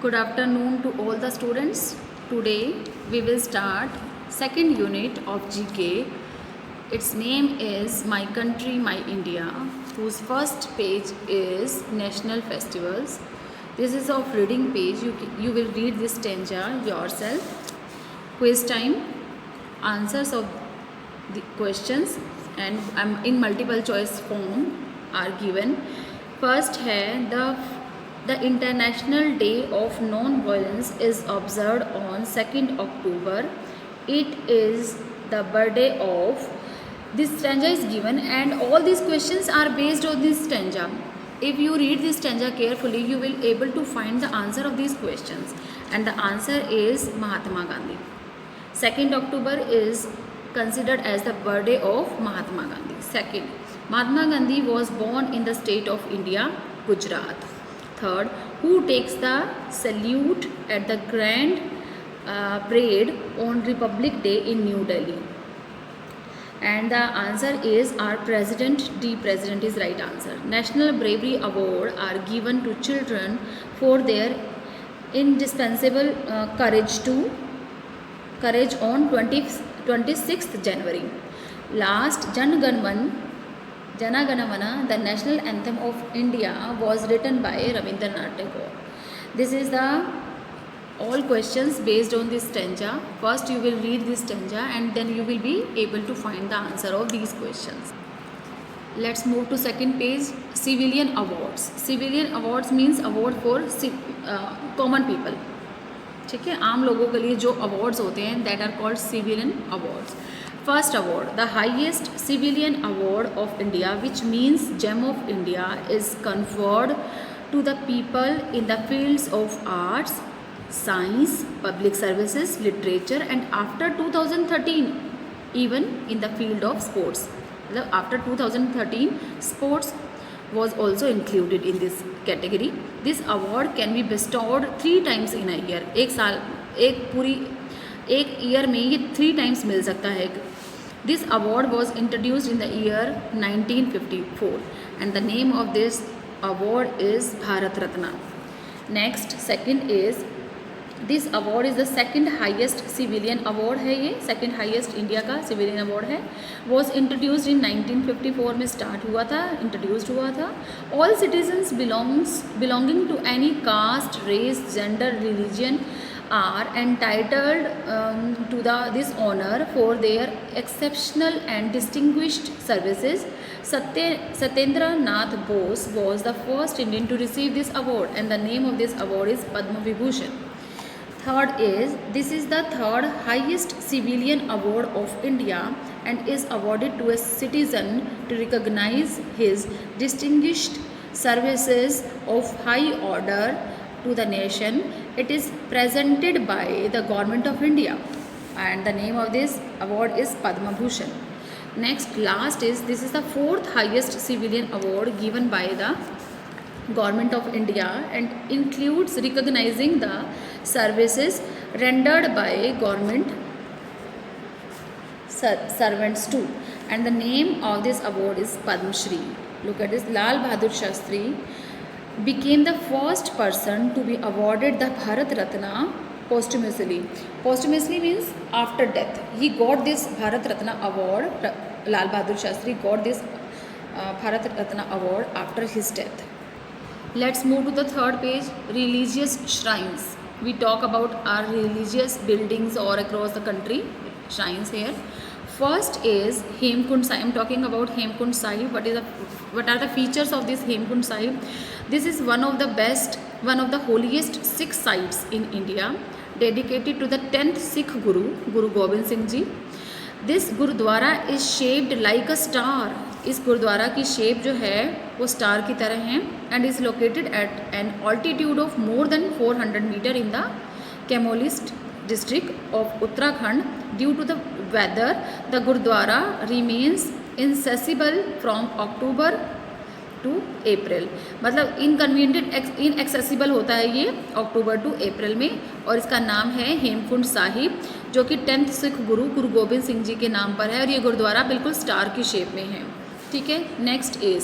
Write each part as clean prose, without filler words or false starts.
Good afternoon to all the students. Today we will start second unit of GK. Its name is My Country, My India, whose first page is National Festivals. This is of reading page. You will read this stanza yourself. Quiz time. Answers of the questions and in multiple choice form are given. First है the International Day of Non-Violence is observed on 2nd October. It is the birthday of. This stanza is given and all these questions are based on this stanza. If you read this stanza carefully, you will able to find the answer of these questions, and the answer is Mahatma Gandhi. 2nd October is considered as the birthday of Mahatma Gandhi. Second, Mahatma Gandhi was born in the state of India, Gujarat. Third, who takes the salute at the grand parade on Republic Day in New Delhi? And the answer is our president. D, president is right answer. National Bravery Award are given to children for their indispensable courage on 26th January. Last, Jana Gana Mana, the national anthem of India, was written by Rabindranath Tagore. This is the all questions based on this stanza. First you will read this stanza and then you will be able to find the answer of these questions. Let's move to second page. Civilian awards. Civilian awards means award for common people. ठीक है, आम लोगों के लिए जो awards होते हैं that are called civilian awards. First award, the highest civilian award of India which means gem of India is conferred to the people in the fields of arts, science, public services, literature and after 2013 even in the field of sports. After 2013 sports was also included in this category. This award can be bestowed 3 times in a year. एक year में ये 3 times मिल सकता है. This award was introduced in the year 1954 and the name of this award is Bharat Ratna. Next, second is this award is the second highest civilian award है. ये second highest India का civilian award है. Was introduced in 1954 में start हुआ था, introduced हुआ था. All citizens belonging to any caste, race, gender, religion are entitled to this honour for their exceptional and distinguished services. Satyendra Nath Bose was the first Indian to receive this award and the name of this award is Padma Vibhushan. Third is, this is the third highest civilian award of India and is awarded to a citizen to recognize his distinguished services of high order to the nation. It is presented by the Government of India and the name of this award is Padma Bhushan. Next, last is, this is the fourth highest civilian award given by the Government of India and includes recognizing the services rendered by government servants too, and the name of this award is Padma Shri. Look at this. Lal Bahadur Shastri became the first person to be awarded the Bharat Ratna posthumously. Posthumously means after death. He got this Bharat Ratna award. Lal Bahadur Shastri got this Bharat Ratna award after his death. Let's move to the third page. Religious shrines. We talk about our religious buildings all across the country. Shrines here. First is Hemkund Sahib. I'm talking about Hemkund Sahib. What are the features of this Hemkund Sahib? This is one of the holiest Sikh sites in India, dedicated to the 10th Sikh Guru, Guru Gobind Singh Ji. This Gurudwara is shaped like a star. इस गुरुद्वारा की shape जो है वो star की तरह है and is located at an altitude of more than 400 metre in the कैमोलिस्ट district of Uttarakhand. Due to the weather the gurdwara remains inaccessible from October to April. मतलब इनएक्सेसिबल होता है ये अक्टूबर टू अप्रैल में, और इसका नाम है हेमकुंड साहिब, जो कि 10th सिख गुरु गुरु गोबिंद सिंह जी के नाम पर है, और ये गुरुद्वारा बिल्कुल स्टार की शेप में है. ठीक है. Next is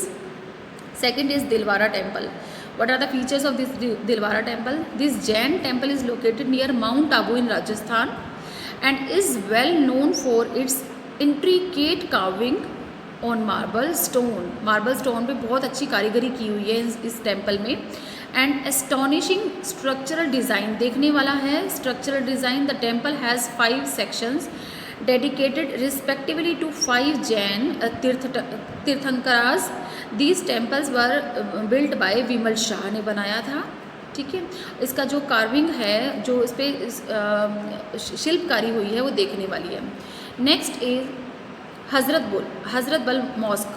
second is Dilwara temple. What are the features of this Dilwara temple? This Jain temple is located near Mount Abu in Rajasthan and is well known for its intricate carving on marble stone पे बहुत अच्छी कारीगरी की हुई है इस temple में. And astonishing structural design, देखने वाला है structural design. The temple has 5 sections dedicated respectively to 5 Jain Tirthankaras. These temples were built by Vimal Shah ने बनाया था. ठीक है, इसका जो कार्विंग है, जो इस पर शिल्पकारी हुई है, वो देखने वाली है. नेक्स्ट इज हज़रत बल मॉस्क.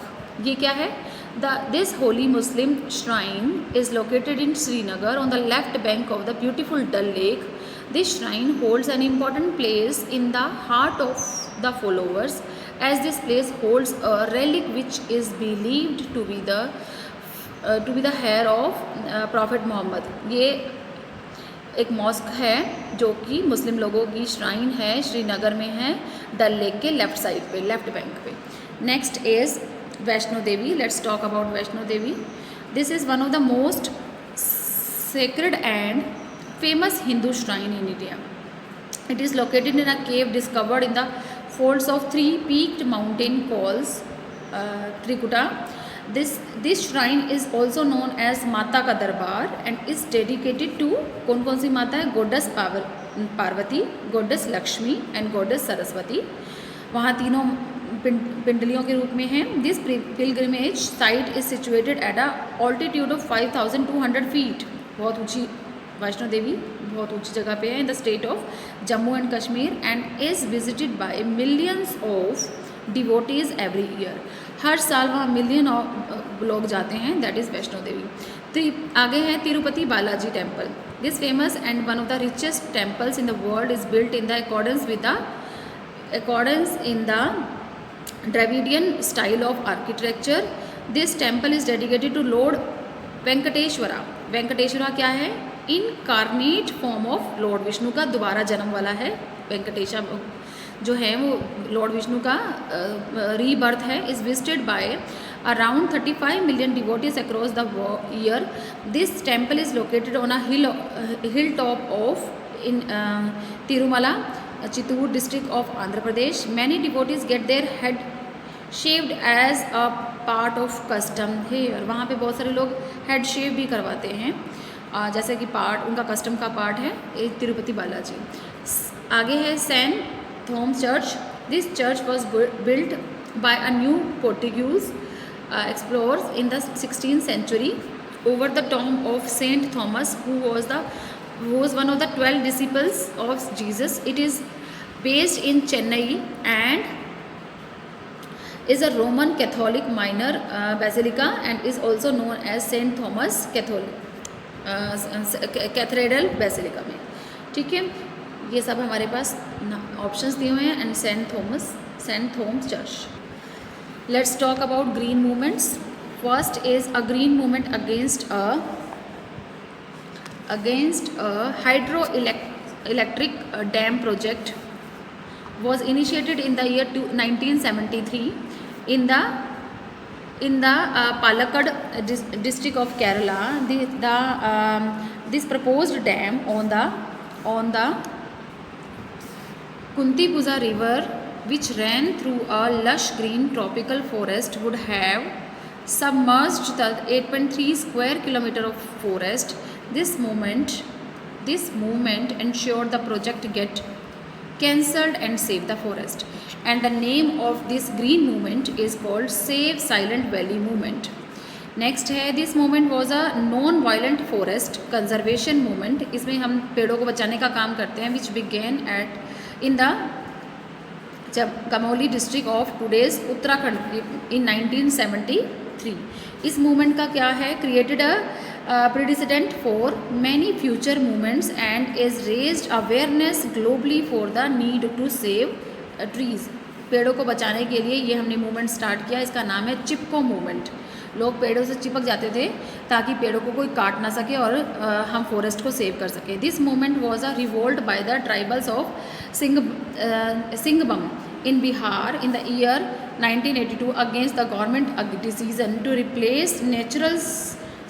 ये क्या है? This holy Muslim shrine is located in Srinagar on the left bank of the beautiful Dal lake. This shrine holds an important place in the heart of the followers as this place holds a relic which is believed to be the hair of prophet Mohammad. ये एक mask है जो कि मुस्लिम लोगों की shrine है, श्रीनगर में है, डल लेक के लेफ्ट साइड पे, लेफ्ट बैंक पे. Next is Vaishno Devi. Let's talk about Vaishno Devi. This is one of the most sacred and famous Hindu shrine in India. It is located in a cave discovered in the folds of 3-peaked mountain called Trikuta. This shrine is also known as Mata का दरबार and is dedicated to कौन कौन सी माता है? Goddess Parvati, goddess Lakshmi and goddess Saraswati. वहाँ तीनों पिंडलियों के रूप में हैं. This pilgrimage site is situated at a altitude of 5200 feet. बहुत ऊंची वैष्णो देवी बहुत ऊंची जगह पे है in the state of Jammu and Kashmir and is visited by millions of devotees every year. हर साल वहाँ मिलियन लोग जाते हैं. That is Vaishno Devi. तो आगे है Tirupati Balaji temple. This famous and one of the richest temples in the world is built in the accordance in the Dravidian style of architecture. This temple is dedicated to Lord Venkateshwara. Venkateshwara क्या है? Incarnate form of lord Vishnu का दोबारा जन्म वाला है. वेंकटेशा जो है वो लॉर्ड विष्णु का रीबर्थ है. Is visited bye around 35 million devotees across the year. This temple is located on a hilltop of in Tirumala, Chittoor district of Andhra Pradesh. Many devotees get their head shaved as a part of custom hair. वहाँ पे बहुत सारे लोग head शेव भी करवाते हैं जैसे कि पार्ट उनका कस्टम का पार्ट है. एक तिरुपति बालाजी. आगे है saint Thomas church. This church was built by a new Portuguese explorers in the 16th century over the tomb of Saint Thomas who was one of the 12 disciples of Jesus. It is based in Chennai and is a Roman Catholic minor basilica and is also known as Saint Thomas Cathedral Basilica में. ठीक है, ये सब हमारे पास options दिए हुए हैं. And saint Thomas church. Let's talk about green movements. First is a green movement against hydro electric dam project was initiated in the year 1973 in the Palakkad district of Kerala. This proposed dam on the Kuntipuza river, which ran through a lush green tropical forest, would have submerged the 8.3 square kilometer of forest. This movement ensured the project get cancelled and save the forest, and the name of this green movement is called Save Silent Valley movement. Next है this movement was a non-violent forest conservation movement. इसमें हम पेड़ों को बचाने का काम करते हैं. which began in the Chamoli district of today's Uttarakhand in 1973. इस मूवमेंट का क्या है? created a precedent for many future movements and is raised awareness globally for the need to save trees. पेड़ों को बचाने के लिए ये हमने मूवमेंट स्टार्ट किया. इसका नाम है चिपको मूवमेंट. लोग पेड़ों से चिपक जाते थे ताकि पेड़ों को कोई काट ना सके और हम फॉरेस्ट को सेव कर सके. This movement was a revolt by the tribals of सिंगबम in Bihar in the year 1982 against the government decision to replace natural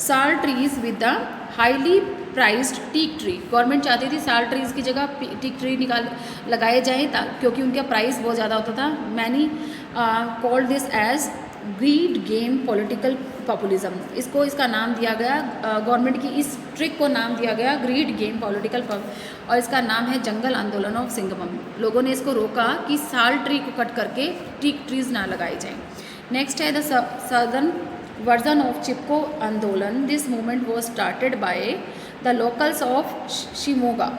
sal trees with the highly prized teak tree. Government चाहती थी साल trees की जगह teak tree लगाए जाएँ क्योंकि उनका प्राइस बहुत ज़्यादा होता था। Many called this as greed game political populism. इसका नाम दिया गया, गवर्नमेंट की इस ट्रिक को नाम दिया गया ग्रीड गेम पॉलिटिकल और इसका नाम है जंगल आंदोलन ऑफ सिंगमम। लोगों ने इसको रोका कि साल ट्री को कट करके टीक ट्रीज ना लगाए जाएँ। नेक्स्ट है द सदर्न वर्जन ऑफ चिपको आंदोलन। This movement was started by the locals of Shimoga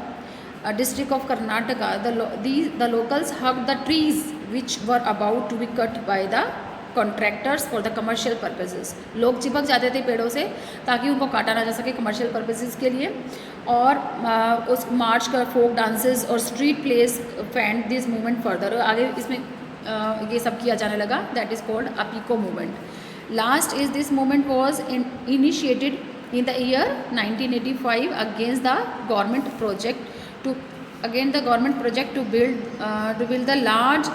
district of Karnataka. The locals hugged the trees which were about to be cut by the contractors for the commercial purposes. लोग चिपक जाते थे पेड़ों से ताकि उनको काटा ना जा सके कमर्शियल पर्पसेस के लिए। और उस मार्च का फोक डांसेस और street plays fanned this movement further. आगे इसमें ये सब किया जाने लगा, that is called Appiko movement. Last is this movement was initiated in the year 1985 against the government project to build the large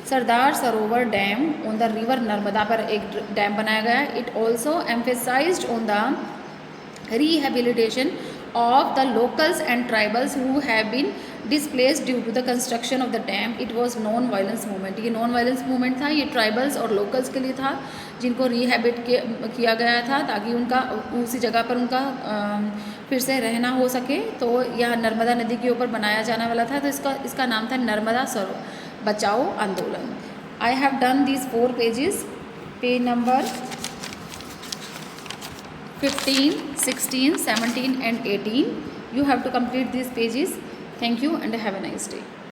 Sardar Sarovar dam on the river Narmada पर एक dam बनाया गया। It also emphasised on the rehabilitation of the locals and tribals who have been displaced due to the construction of the dam. It was non violence movement. ये non violence movement था, ये tribals और locals के लिए था जिनको रिहेबिट किया गया था ताकि उनका उसी जगह पर उनका फिर से रहना हो सके। तो यह नर्मदा नदी के ऊपर बनाया जाने वाला था, तो इसका नाम था नर्मदा सरोवर बचाओ आंदोलन। I have done these 4 pages, page number 15, 16, 17 and 18. You have to complete these pages. Thank you and have a nice day.